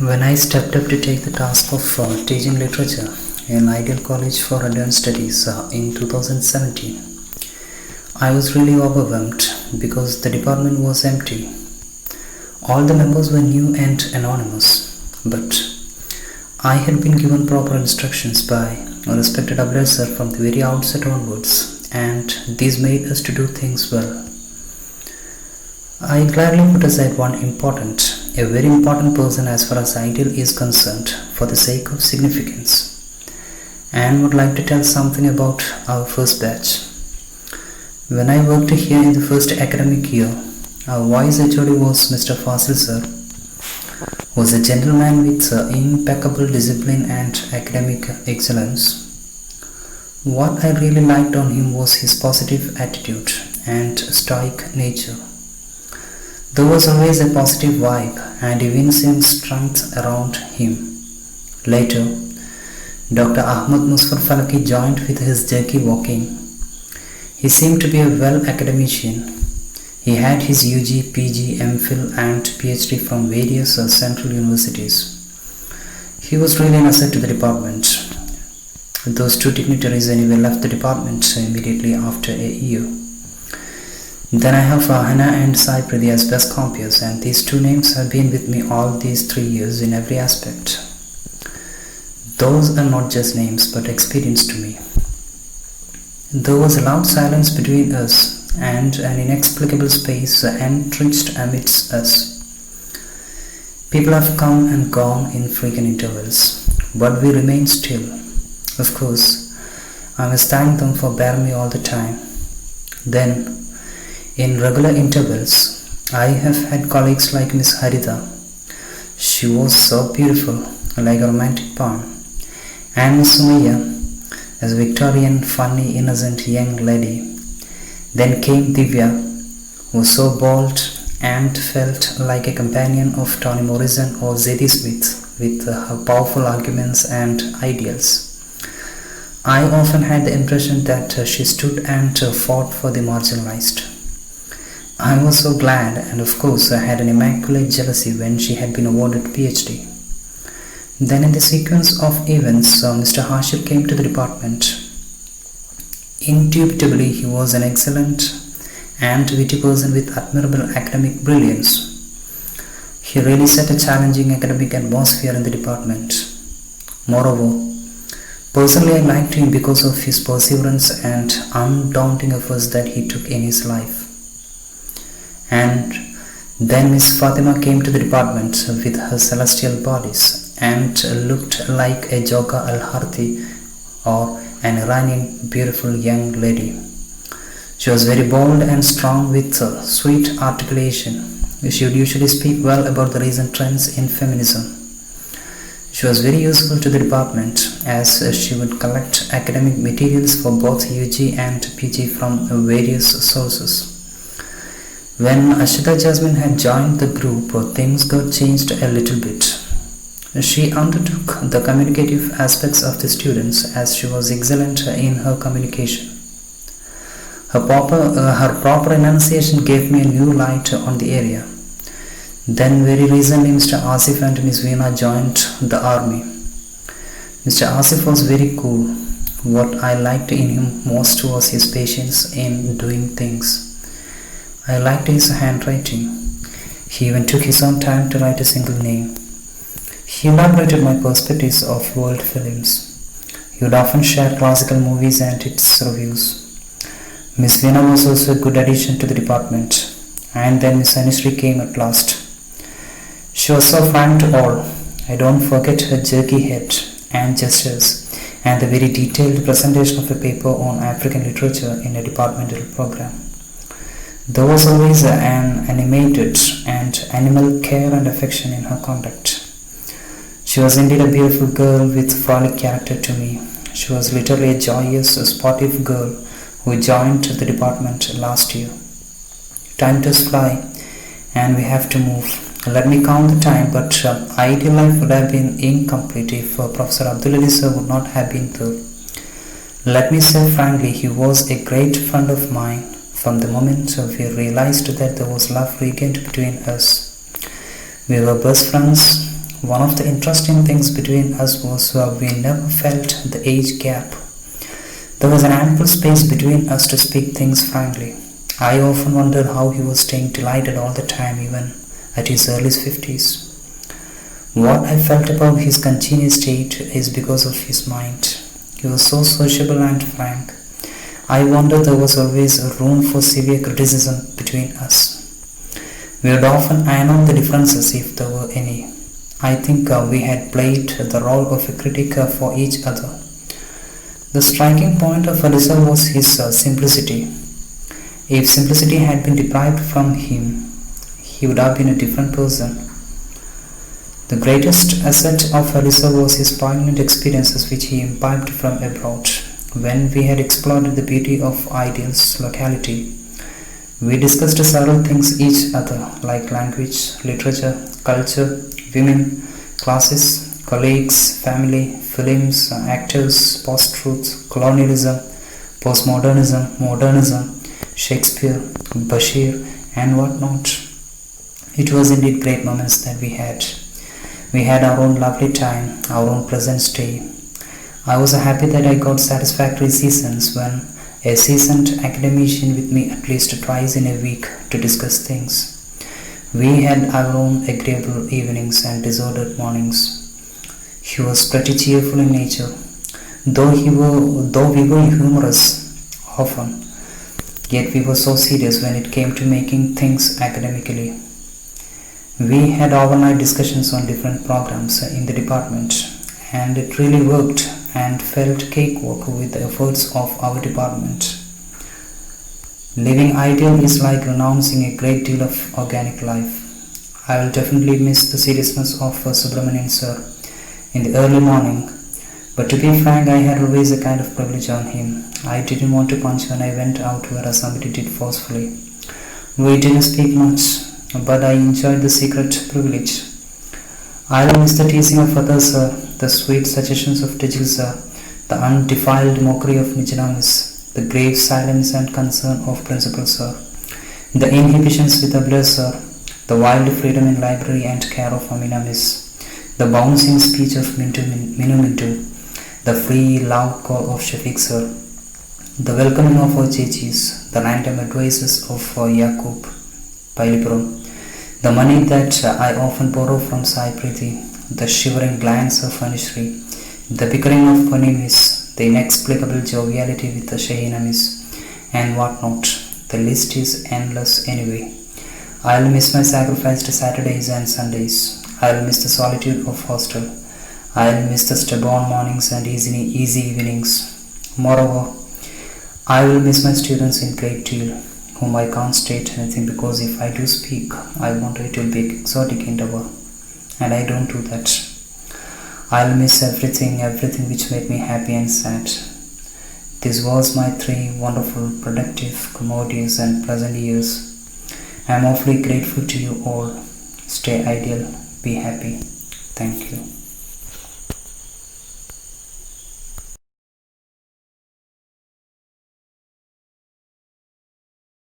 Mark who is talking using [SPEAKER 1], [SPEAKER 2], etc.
[SPEAKER 1] When I stepped up to take the task of teaching literature in Ideal College for Advanced Studies in 2017, I was really overwhelmed because the department was empty. All the members were new and anonymous, but I had been given proper instructions by a respected advisor from the very outset onwards, and these made us to do things well. I gladly put aside a very important person as far as Ideal is concerned for the sake of significance, and would like to tell something about our first batch. When I worked here in the first academic year, our vice HOD was Mr. Fasil sir, who was a gentleman with impeccable discipline and academic excellence. What I really liked on him was his positive attitude and stoic nature. There was always a positive vibe and evincing strength around him. Later, Dr. Ahmad Musfar Falaki joined with his jerky walking. He seemed to be a well academician. He had his UG, PG, MPhil and PhD from various central universities. He was really an asset to the department. Those two dignitaries anyway left the department immediately after a year. Then I have Hannah and Sai Priti as best compeers, and these two names have been with me all these 3 years in every aspect. Those are not just names but experience to me. There was a loud silence between us and an inexplicable space entrenched amidst us. People have come and gone in frequent intervals, but we remain still. Of course, I must thank them for bearing me all the time. Then, in regular intervals, I have had colleagues like Miss Harita. She was so beautiful, like a romantic poem. And Miss Sumaya, as a Victorian, funny, innocent young lady. Then came Divya, who was so bold and felt like a companion of Toni Morrison or Zadie Smith with her powerful arguments and ideals. I often had the impression that she stood and fought for the marginalized. I was so glad, and of course I had an immaculate jealousy when she had been awarded PhD. Then in the sequence of events, Mr. Hashir came to the department. Indubitably, he was an excellent and witty person with admirable academic brilliance. He really set a challenging academic atmosphere in the department. Moreover, personally I liked him because of his perseverance and undaunting efforts that he took in his life. And then Miss Fatima came to the department with her celestial bodies and looked like a Joka al-Harthi or an Iranian beautiful young lady. She was very bold and strong with sweet articulation. She would usually speak well about the recent trends in feminism. She was very useful to the department as she would collect academic materials for both UG and PG from various sources. When Ashita Jasmine had joined the group, things got changed a little bit. She undertook the communicative aspects of the students as she was excellent in her communication. Her proper enunciation gave me a new light on the area. Then very recently Mr. Asif and Ms. Veena joined the army. Mr. Asif was very cool. What I liked in him most was his patience in doing things. I liked his handwriting. He even took his own time to write a single name. He elaborated my perspectives of world films. He would often share classical movies and its reviews. Miss Veena was also a good addition to the department. And then Miss Anushree came at last. She was so frank to all. I don't forget her jerky head and gestures and the very detailed presentation of a paper on African literature in a departmental program. There was always an animated and animal care and affection in her conduct. She was indeed a beautiful girl with frolic character to me. She was literally a joyous, sportive girl who joined the department last year. Time does fly and we have to move. Let me count the time, but Ideal life would have been incomplete if Professor Abdul sir would not have been there. Let me say frankly, he was a great friend of mine from the moment we realized that there was love regained between us. We were best friends. One of the interesting things between us was we never felt the age gap. There was an ample space between us to speak things frankly. I often wondered how he was staying delighted all the time, even at his early 50s. What I felt about his continued state is because of his mind. He was so sociable and frank. I wonder there was always a room for severe criticism between us. We would often iron out the differences if there were any. I think we had played the role of a critic for each other. The striking point of Elisa was his simplicity. If simplicity had been deprived from him, he would have been a different person. The greatest asset of Elisa was his poignant experiences which he imbibed from abroad. When we had explored the beauty of Ideal's locality, we discussed several things each other, like language, literature, culture, women, classes, colleagues, family, films, actors, post-truth, colonialism, postmodernism, modernism, Shakespeare, Bashir, and whatnot. It was indeed great moments that we had. We had our own lovely time, our own pleasant stay. I was happy that I got satisfactory seasons when a seasoned academician with me at least twice in a week to discuss things. We had our own agreeable evenings and disordered mornings. He was pretty cheerful in nature, though we were humorous often, yet we were so serious when it came to making things academically. We had overnight discussions on different programs in the department, and it really worked and felt cakewalk with the efforts of our department. Living Ideal is like renouncing a great deal of organic life. I will definitely miss the seriousness of Subramanian sir in the early morning, but to be frank, I had always a kind of privilege on him. I didn't want to punch when I went out, whereas somebody did forcefully. We didn't speak much, but I enjoyed the secret privilege. I will miss the teasing of others, the sweet suggestions of Tejil sir, the undefiled mockery of Nijanamis, the grave silence and concern of Principal sir, the inhibitions with Abler sir, the wild freedom in library and care of Amina miss, the bouncing speech of Minu Mintu, the free loud call of Shafiq sir, the welcoming of our chechis, the random advices of Yaqub Pailipuram, the money that I often borrow from Sai Preeti, the shivering glance of Anishri, the bickering of Panimis, the inexplicable joviality with the Shahinamis, and whatnot. The list is endless anyway. I'll miss my sacrificed Saturdays and Sundays. I'll miss the solitude of hostel. I'll miss the stubborn mornings and easy evenings. Moreover, I will miss my students in great deal, whom I can't state anything because if I do speak, I want it will be exotic endeavor, and I don't do that. I'll miss everything which made me happy and sad. This was my 3 wonderful, productive, commodious and pleasant years. I am awfully grateful to you all. Stay ideal, be happy. Thank you.